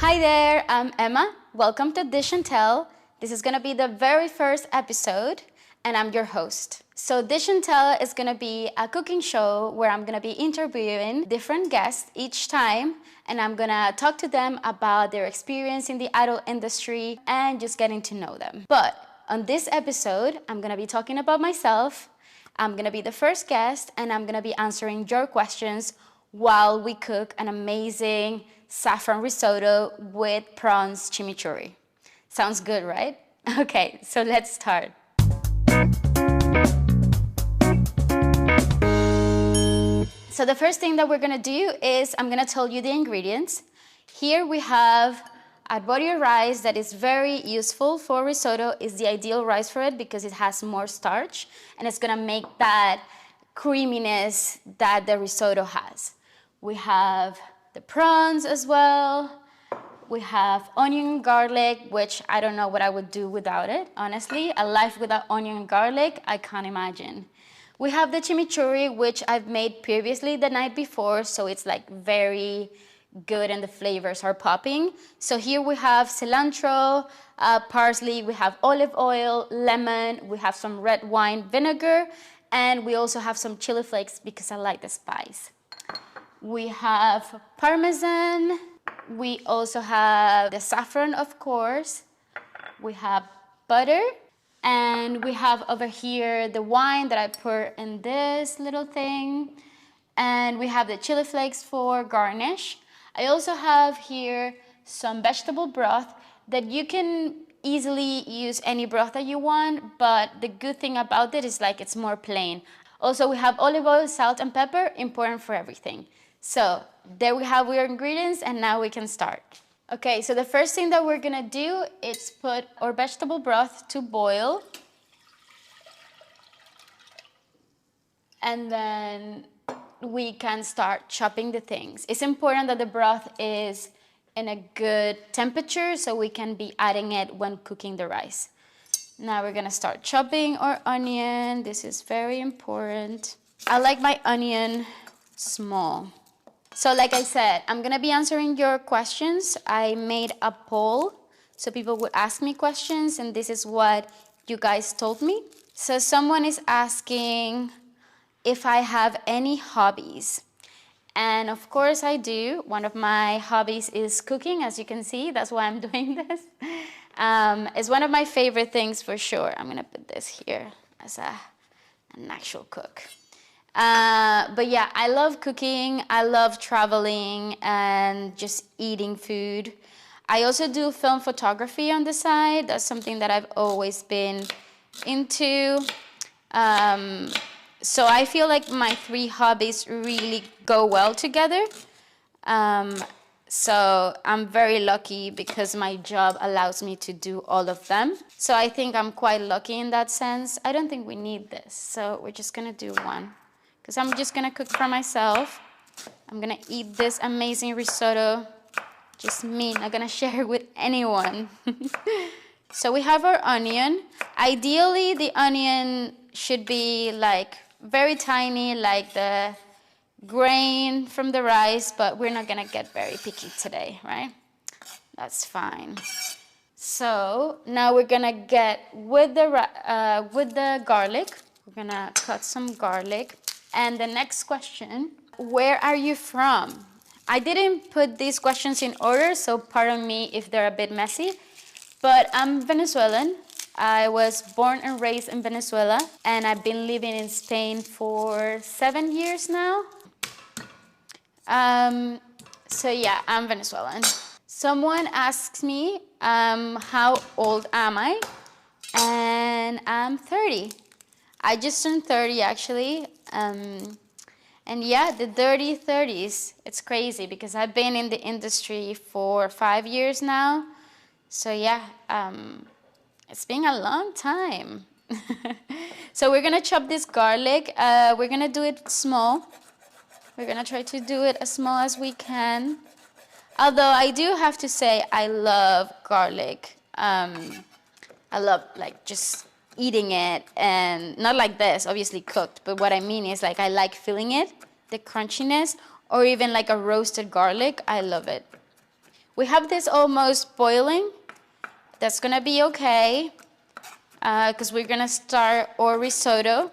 Hi there, I'm Emma. Welcome to Dish and Tell. This is going to be the very first episode, and I'm your host. So Dish and Tell is going to be a cooking show where I'm going to be interviewing different guests each time, and I'm going to talk to them about their experience in the idol industry and just getting to know them. But on this episode, I'm going to be talking about myself. I'm going to be the first guest, and I'm going to be answering your questions while we cook an amazing saffron risotto with prawns chimichurri. Sounds good, right? Okay, so let's start. So the first thing that we're gonna do is I'm gonna tell you the ingredients. Here we have arborio rice that is very useful for risotto. It's the ideal rice for it because it has more starch and it's gonna make that creaminess that the risotto has. We have the prawns as well. We have onion and garlic, which I don't know what I would do without it, honestly. A life without onion and garlic, I can't imagine. We have the chimichurri, which I've made previously the night before, so it's like very good and the flavors are popping. So here we have cilantro, parsley, we have olive oil, lemon, we have some red wine vinegar, and we also have some chili flakes because I like the spice. We have parmesan. We also have the saffron, of course. We have butter. And we have over here the wine that I put in this little thing. And we have the chili flakes for garnish. I also have here some vegetable broth that you can easily use any broth that you want, but the good thing about it is like it's more plain. Also, we have olive oil, salt, and pepper, important for everything. So there we have our ingredients, and now we can start. Okay, so the first thing that we're gonna do is put our vegetable broth to boil. And then we can start chopping the things. It's important that the broth is in a good temperature so we can be adding it when cooking the rice. Now we're gonna start chopping our onion. This is very important. I like my onion small. So like I said, I'm gonna be answering your questions. I made a poll so people would ask me questions, and this is what you guys told me. So someone is asking if I have any hobbies. And of course I do. One of my hobbies is cooking, as you can see. That's why I'm doing this. It's one of my favorite things for sure. I'm gonna put this here as an actual cook. But yeah, I love cooking, I love traveling and just eating food. I also do film photography on the side. That's something that I've always been into. So I feel like my three hobbies really go well together. So I'm very lucky because my job allows me to do all of them. So I think I'm quite lucky in that sense. I don't think we need this, so we're just gonna do one. Because I'm just gonna cook for myself. I'm gonna eat this amazing risotto. Just me, not gonna share it with anyone. So we have our onion. Ideally, the onion should be like very tiny, like the grain from the rice, but we're not gonna get very picky today, right? That's fine. So now we're gonna get with the garlic. We're gonna cut some garlic. And the next question, where are you from? I didn't put these questions in order, so pardon me if they're a bit messy, but I'm Venezuelan. I was born and raised in Venezuela, and I've been living in Spain for 7 years now. So yeah, I'm Venezuelan. Someone asks me, how old am I? And I'm 30. I just turned 30 actually. And yeah, the dirty 30s, it's crazy because I've been in the industry for 5 years now. So yeah, it's been a long time. So we're gonna chop this garlic. We're gonna do it small. We're gonna try to do it as small as we can. Although I do have to say I love garlic. I love like just eating it, and not like this, obviously cooked, but what I mean is like I like feeling it, the crunchiness, or even like a roasted garlic. I love it. We have this almost boiling. That's gonna be okay, because we're gonna start our risotto.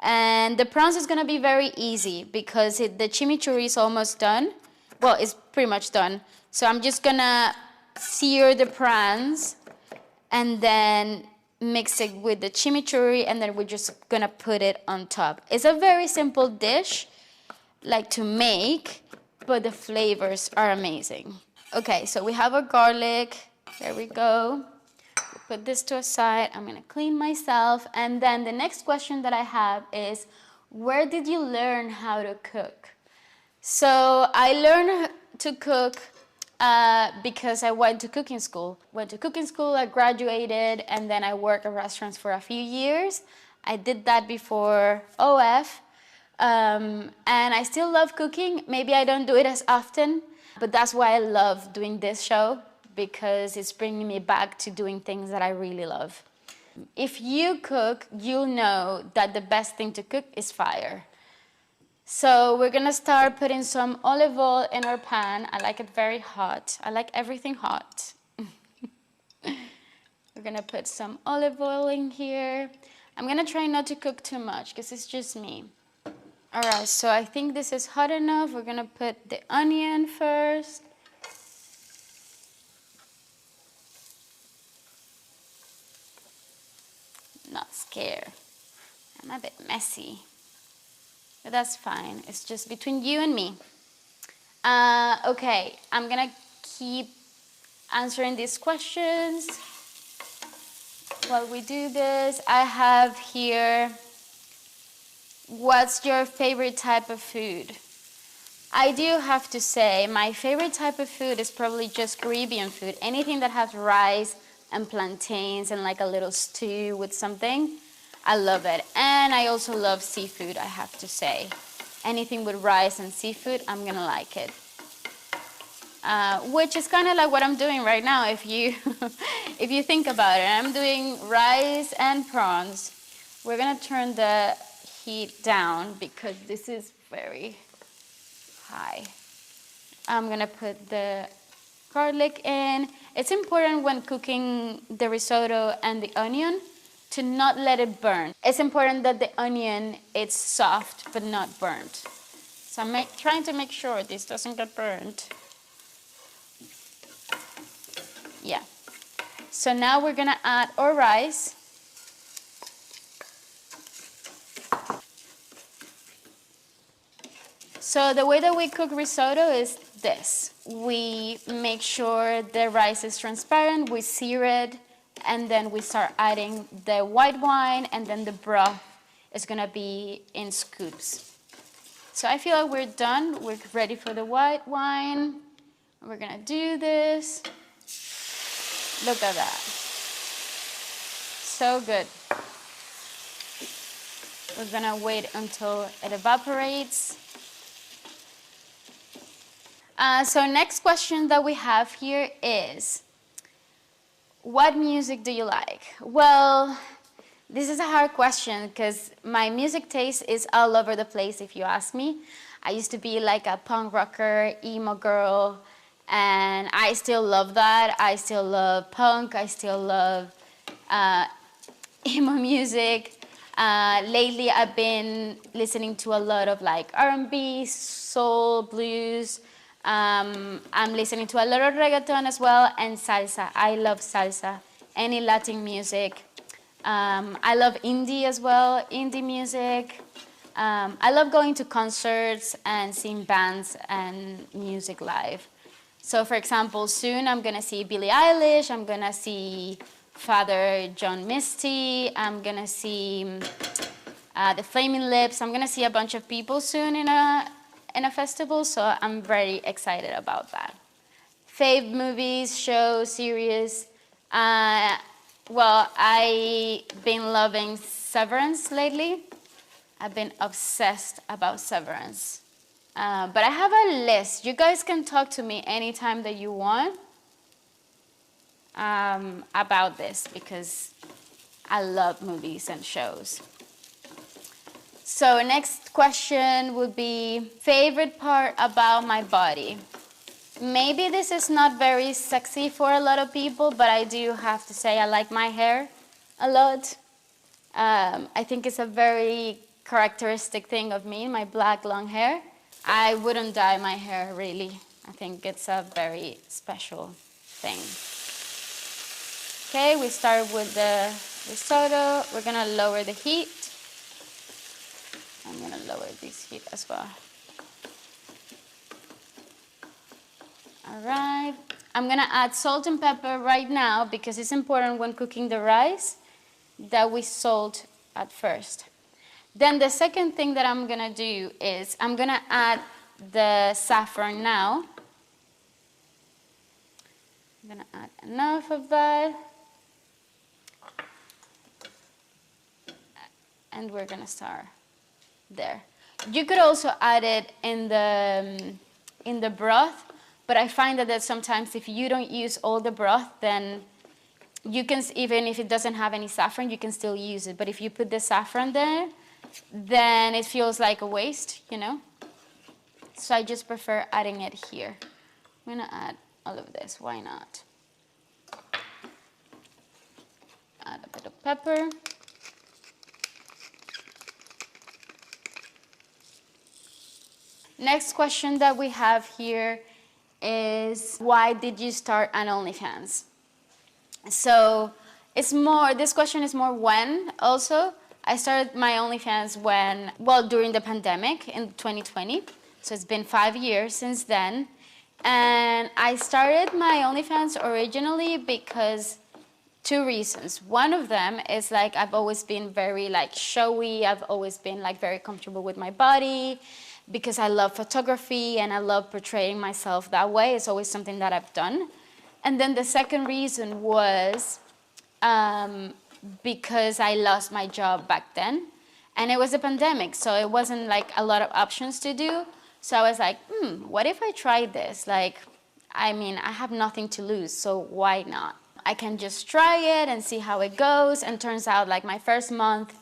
And the prawns is gonna be very easy because the chimichurri is almost done. Well, it's pretty much done. So I'm just gonna sear the prawns and then mix it with the chimichurri, and then we're just gonna put it on top. It's a very simple dish, like to make, but the flavors are amazing. Okay, so we have our garlic. There we go. Put this to a side. I'm gonna clean myself. And then the next question that I have is, where did you learn how to cook? So I learned to cook because I went to cooking school. I graduated, and then I worked at restaurants for a few years. I did that before OF. And I still love cooking. Maybe I don't do it as often, but that's why I love doing this show, because it's bringing me back to doing things that I really love. If you cook, you'll know that the best thing to cook is fire. So we're gonna start putting some olive oil in our pan. I like it very hot. I like everything hot. We're gonna put some olive oil in here. I'm gonna try not to cook too much because it's just me. All right, so I think this is hot enough. We're gonna put the onion first. Not scared. I'm a bit messy, but that's fine. It's just between you and me. Okay, I'm gonna keep answering these questions while we do this. I have here, what's your favorite type of food? I do have to say my favorite type of food is probably just Caribbean food. Anything that has rice and plantains and like a little stew with something, I love it. And I also love seafood, I have to say. Anything with rice and seafood, I'm gonna like it. Which is kind of like what I'm doing right now, if you if you think about it. I'm doing rice and prawns. We're gonna turn the heat down because this is very high. I'm gonna put the garlic in. It's important when cooking the risotto and the onion to not let it burn. It's important that the onion is soft but not burnt. So I'm trying to make sure this doesn't get burnt. Yeah. So now we're gonna add our rice. So the way that we cook risotto is this. We make sure the rice is transparent, we sear it, and then we start adding the white wine, and then the broth is gonna be in scoops. So I feel like we're done. We're ready for the white wine. We're gonna do this. Look at that. So good. We're gonna wait until it evaporates. So next question that we have here is, what music do you like? Well, this is a hard question because my music taste is all over the place, if you ask me. I used to be like a punk rocker, emo girl, and I still love that. I still love punk. I still love emo music. Lately, I've been listening to a lot of like R&B, soul, blues. I'm listening to a lot of reggaeton as well, and salsa. I love salsa, any Latin music. I love indie as well, indie music. I love going to concerts and seeing bands and music live. So for example, soon I'm gonna see Billie Eilish, I'm gonna see Father John Misty, I'm gonna see the Flaming Lips, I'm gonna see a bunch of people soon in a festival, so I'm very excited about that. Fave movies, shows, series. Well, I've been loving Severance lately. I've been obsessed about Severance. But I have a list. You guys can talk to me anytime that you want about this because I love movies and shows. So next question would be, favorite part about my body? Maybe this is not very sexy for a lot of people, but I do have to say I like my hair a lot. I think it's a very characteristic thing of me, my black long hair. I wouldn't dye my hair really. I think it's a very special thing. Okay, we start with the risotto. We're gonna lower the heat. I'm gonna lower this heat as well. All right, I'm gonna add salt and pepper right now because it's important when cooking the rice that we salt at first. Then the second thing that I'm gonna do is I'm gonna add the saffron now. I'm gonna add enough of that. And we're gonna start there. You could also add it in the broth, but I find that sometimes if you don't use all the broth, then you can, even if it doesn't have any saffron, you can still use it. But if you put the saffron there, then it feels like a waste, you know? So I just prefer adding it here. I'm gonna add all of this, why not? Add a bit of pepper. Next question that we have here is, why did you start an OnlyFans? So it's more, this question is more when also. I started my OnlyFans when, well, during the pandemic in 2020. So it's been 5 years since then. And I started my OnlyFans originally because 2 reasons. One of them is like, I've always been very like showy. I've always been like very comfortable with my body because I love photography and I love portraying myself that way. It's always something that I've done. And then the second reason was because I lost my job back then. And it was a pandemic, so it wasn't like a lot of options to do. So I was like, what if I tried this? Like, I mean, I have nothing to lose, so why not? I can just try it and see how it goes. And turns out like my first month,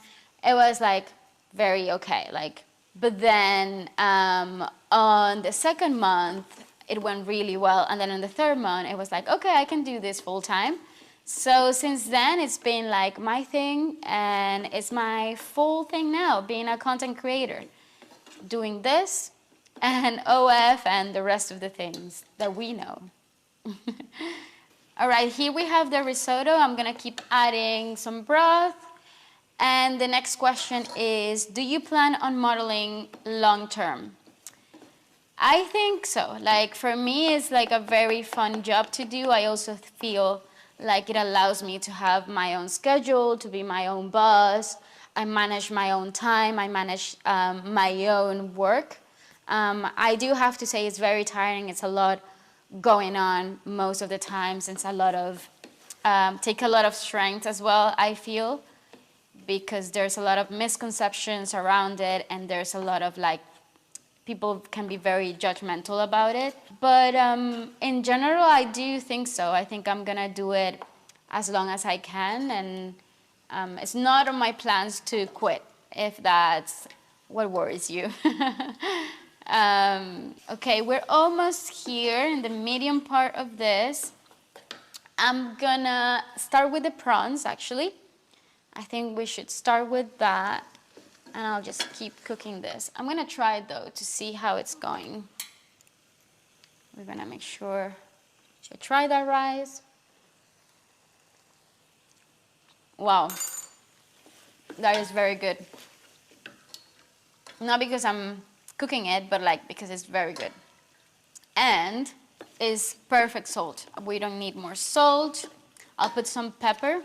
it was like very okay. Like, but then on the second month, it went really well. And then on the third month, it was like, okay, I can do this full time. So since then, it's been like my thing, and it's my full thing now, being a content creator, doing this and OF and the rest of the things that we know. All right, here we have the risotto. I'm gonna keep adding some broth. And the next question is, do you plan on modeling long term? I think so. Like for me, it's like a very fun job to do. I also feel like it allows me to have my own schedule, to be my own boss. I manage my own time. I manage my own work. I do have to say it's very tiring. It's a lot going on most of the times. It's a lot of, take a lot of strength as well, I feel, because there's a lot of misconceptions around it, and there's a lot of like, people can be very judgmental about it. But in general, I do think so. I think I'm gonna do it as long as I can, and it's not on my plans to quit, if that's what worries you. Okay, we're almost here in the medium part of this. I'm gonna start with the prawns, actually. I think we should start with that. And I'll just keep cooking this. I'm gonna try it though to see how it's going. We're gonna make sure to try that rice. Wow, that is very good. Not because I'm cooking it, but like because it's very good. And it's perfect salt. We don't need more salt. I'll put some pepper.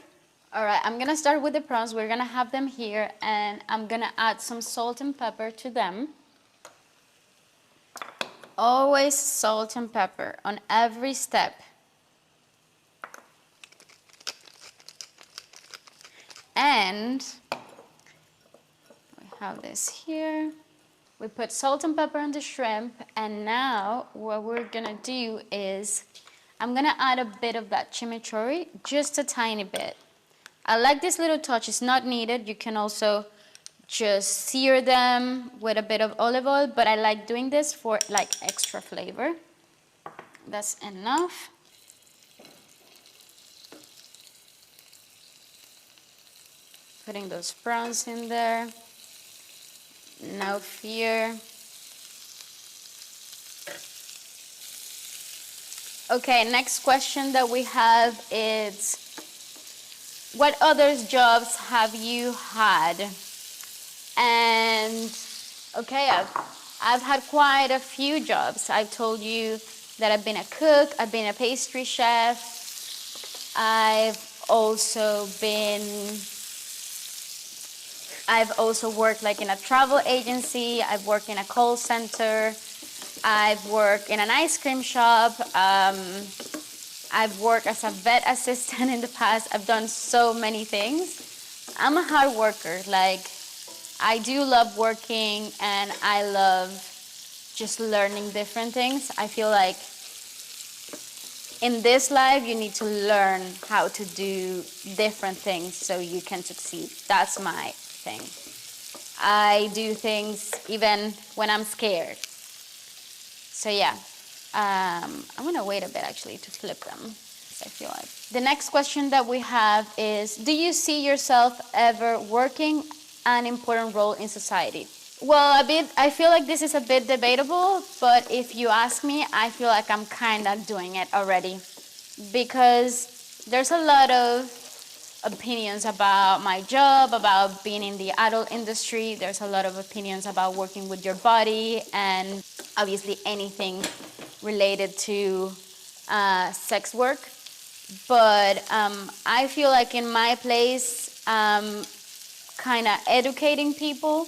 All right, I'm gonna start with the prawns. We're gonna have them here, and I'm gonna add some salt and pepper to them. Always salt and pepper on every step. And we have this here. We put salt and pepper on the shrimp, and now what we're gonna do is I'm gonna add a bit of that chimichurri, just a tiny bit. I like this little touch. It's not needed. You can also just sear them with a bit of olive oil, but I like doing this for like extra flavor. That's enough. Putting those prawns in there. No fear. Okay, next question that we have is, what other jobs have you had? And okay, I've had quite a few jobs. I've told you that I've been a cook, I've been a pastry chef, I've also worked like in a travel agency, I've worked in a call center, I've worked in an ice cream shop, I've worked as a vet assistant in the past. I've done so many things. I'm a hard worker. Like, I do love working and I love just learning different things. I feel like in this life, you need to learn how to do different things so you can succeed. That's my thing. I do things even when I'm scared. So yeah, I'm gonna wait a bit actually to flip them. I feel like. The next question that we have is, do you see yourself ever working an important role in society? Well, I feel like this is a bit debatable, but if you ask me, I feel like I'm kind of doing it already. Because there's a lot of opinions about my job, about being in the adult industry. There's a lot of opinions about working with your body and obviously anything related to sex work. But I feel like in my place, kind of educating people.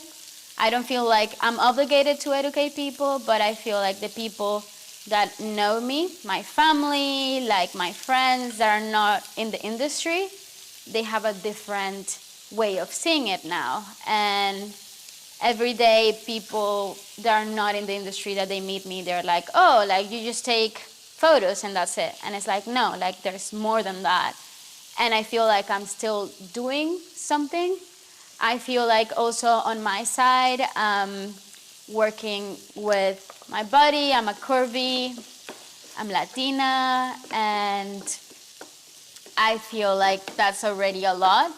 I don't feel like I'm obligated to educate people, but I feel like the people that know me, my family, like my friends that are not in the industry, they have a different way of seeing it now. And every day people that are not in the industry that they meet me, they're like, oh, like you just take photos and that's it. And it's like, no, like there's more than that. And I feel like I'm still doing something. I feel like also on my side, working with my body, I'm a curvy, I'm Latina, and I feel like that's already a lot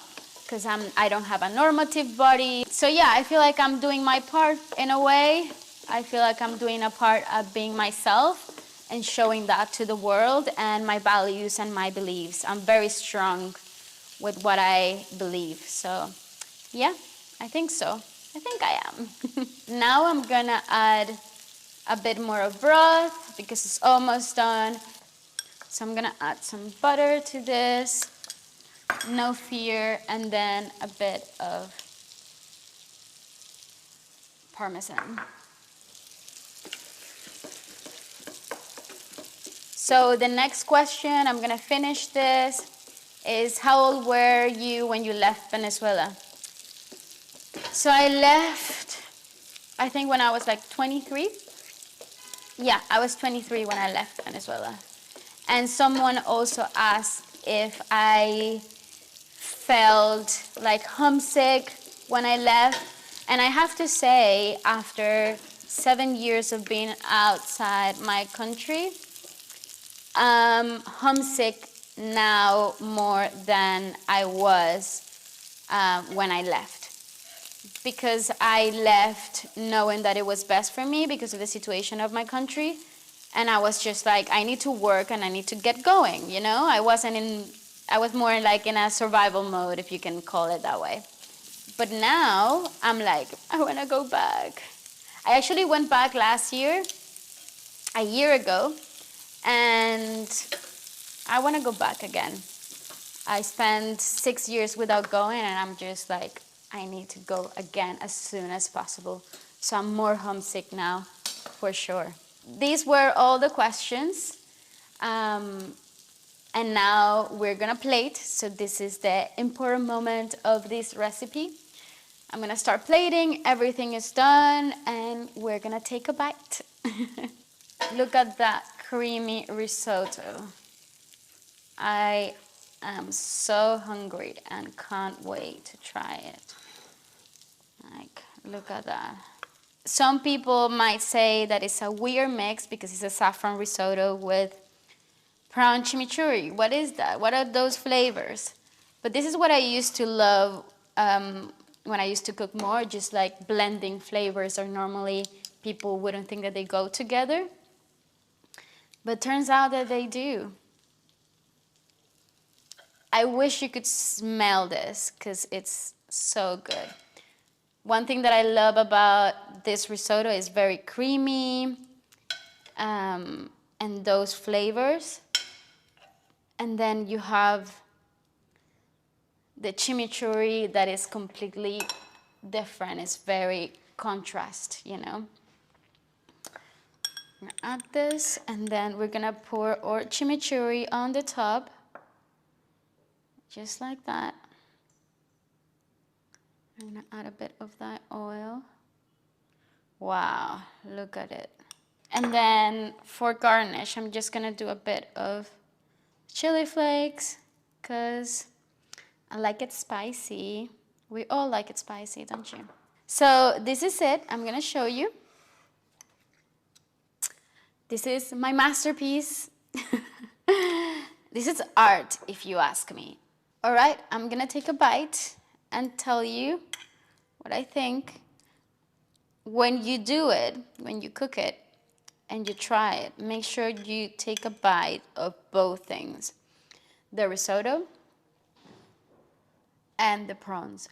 because I don't have a normative body. So yeah, I feel like I'm doing my part in a way. I feel like I'm doing a part of being myself and showing that to the world and my values and my beliefs. I'm very strong with what I believe. So yeah, I think so. I think I am. Now I'm gonna add a bit more of broth because it's almost done. So I'm gonna add some butter to this, no fear, and then a bit of Parmesan. So the next question, I'm gonna finish this, is how old were you when you left Venezuela? So I left, I think when I was like 23. Yeah, I was 23 when I left Venezuela. And someone also asked if I felt like homesick when I left. And I have to say, after 7 years of being outside my country, homesick now more than I was when I left. Because I left knowing that it was best for me because of the situation of my country. And I was just like, I need to work and I need to get going, you know? I was more like in a survival mode, if you can call it that way. But now I'm like, I want to go back. I actually went back last year, a year ago, and I want to go back again. I spent 6 years without going, and I'm just like, I need to go again as soon as possible. So I'm more homesick now, for sure. These were all the questions. And now we're gonna plate. So this is the important moment of this recipe. I'm gonna start plating, everything is done, and we're gonna take a bite. Look at that creamy risotto. I am so hungry and can't wait to try it. Like, look at that. Some people might say that it's a weird mix because it's a saffron risotto with prawn chimichurri. What is that? What are those flavors? But this is what I used to love when I used to cook more, just like blending flavors, or normally people wouldn't think that they go together. But turns out that they do. I wish you could smell this because it's so good. One thing that I love about this risotto is very creamy and those flavors. And then you have the chimichurri that is completely different. It's very contrast, you know. I'm gonna add this, and then we're gonna pour our chimichurri on the top, just like that. I'm gonna add a bit of that oil. Wow, look at it. And then for garnish, I'm just gonna do a bit of chili flakes, because I like it spicy. We all like it spicy, don't you? So this is it. I'm gonna show you. This is my masterpiece. This is art, if you ask me. All right, I'm gonna take a bite and tell you what I think. When you do it, when you cook it and you try it, make sure you take a bite of both things. The risotto and the prawns.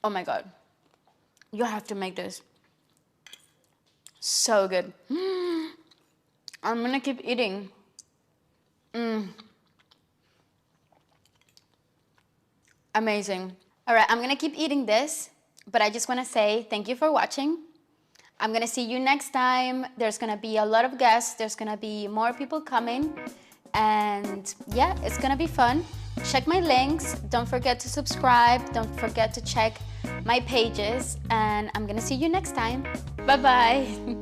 Oh my God, you have to make this. So good. I'm gonna keep eating. Amazing. All right, I'm gonna keep eating this, but I just wanna say thank you for watching. I'm gonna see you next time. There's gonna be a lot of guests. There's gonna be more people coming. And yeah, it's gonna be fun. Check my links. Don't forget to subscribe. Don't forget to check my pages. And I'm gonna see you next time. Bye-bye.